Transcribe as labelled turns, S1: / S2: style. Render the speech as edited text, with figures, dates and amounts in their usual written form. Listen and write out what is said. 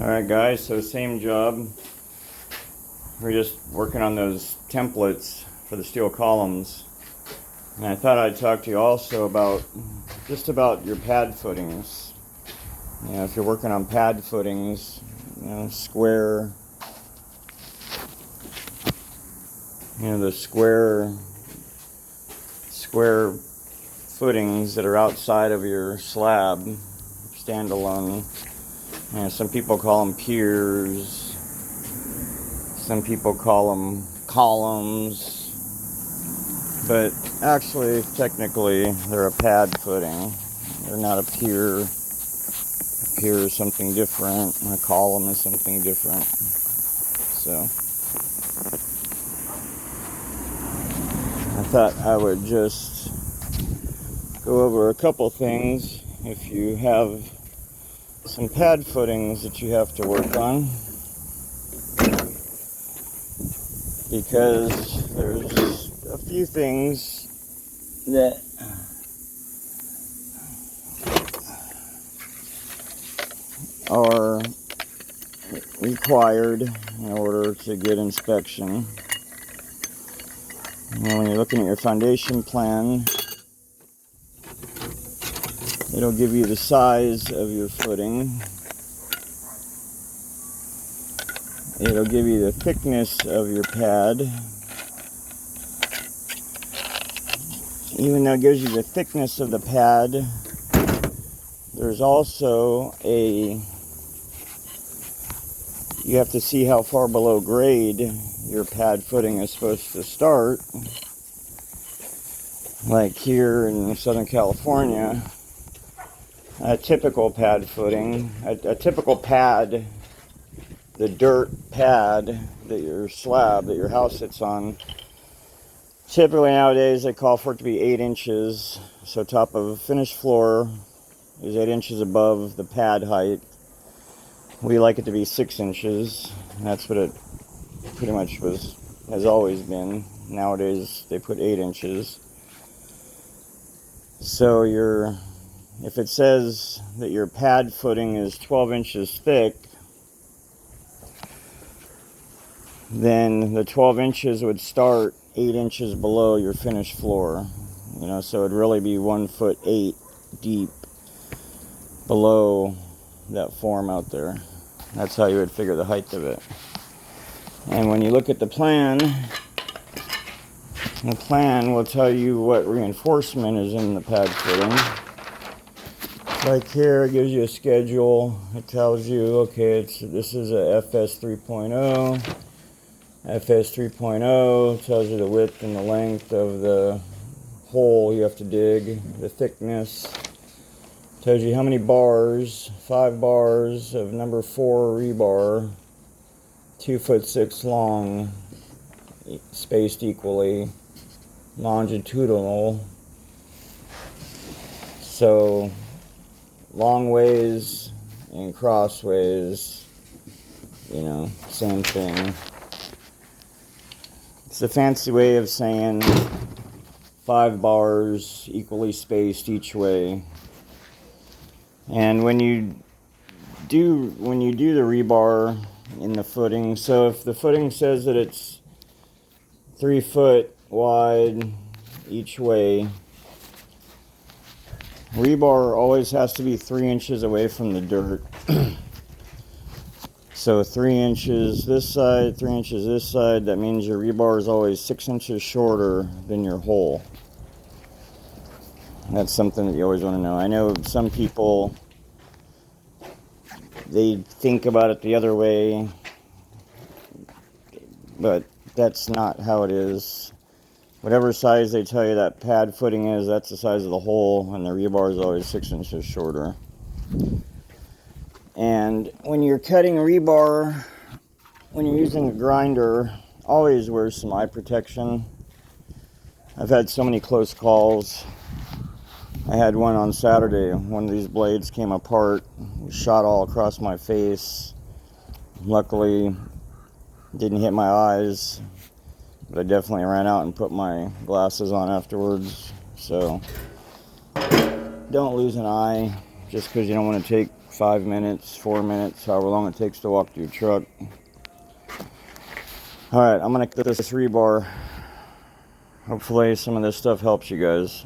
S1: Alright guys, so same job. We're just working on those templates for the steel columns. And I thought I'd talk to you also about your pad footings. You know, if you're working on pad footings, square, the square footings that are outside of your slab, standalone. Some people call them piers. Some people call them columns. But actually, technically, they're a pad footing. They're not a pier. A pier is something different. A column is something different. So, I thought I would just go over a couple things. If you have some pad footings that you have to work on, because there's a few things that are required in order to get inspection. When you're looking at your foundation plan, it'll give you the size of your footing. It'll give you the thickness of your pad. Even though it gives you the thickness of the pad, there's also you have to see how far below grade your pad footing is supposed to start. Like here in Southern California, a typical pad footing, a typical pad, the dirt pad that your slab, that your house sits on, typically nowadays they call for it to be 8 inches. So top of finished floor is 8 inches above the pad height. We like it to be 6 inches. That's what it pretty much has always been. Nowadays they put 8 inches. So if it says that your pad footing is 12 inches thick, then the 12 inches would start 8 inches below your finished floor. So it'd really be 1 foot 8 deep below that form out there. That's how you would figure the height of it. And when you look at the plan will tell you what reinforcement is in the pad footing. Like here, it gives you a schedule. It tells you, okay, this is a FS 3.0. FS 3.0 tells you the width and the length of the hole you have to dig, the thickness. Tells you how many bars, 5 bars of number 4 rebar, 2'6" long, spaced equally, longitudinal. So long ways and crossways, same thing. It's a fancy way of saying 5 bars equally spaced each way. And when you do the rebar in the footing, so if the footing says that it's 3 foot wide each way, rebar always has to be 3 inches away from the dirt. So 3 inches this side, 3 inches this side, that means your rebar is always 6 inches shorter than your hole. That's something that you always want to know. I know some people, they think about it the other way, but that's not how it is. Whatever size they tell you that pad footing is, that's the size of the hole, and the rebar is always 6 inches shorter. And when you're cutting rebar, when you're using a grinder, always wear some eye protection. I've had so many close calls. I had one on Saturday. One of these blades came apart, shot all across my face. Luckily, didn't hit my eyes, but I definitely ran out and put my glasses on afterwards. So don't lose an eye just because you don't want to take 5 minutes, 4 minutes, however long it takes to walk to your truck. Alright, I'm going to cut this rebar. Hopefully some of this stuff helps you guys.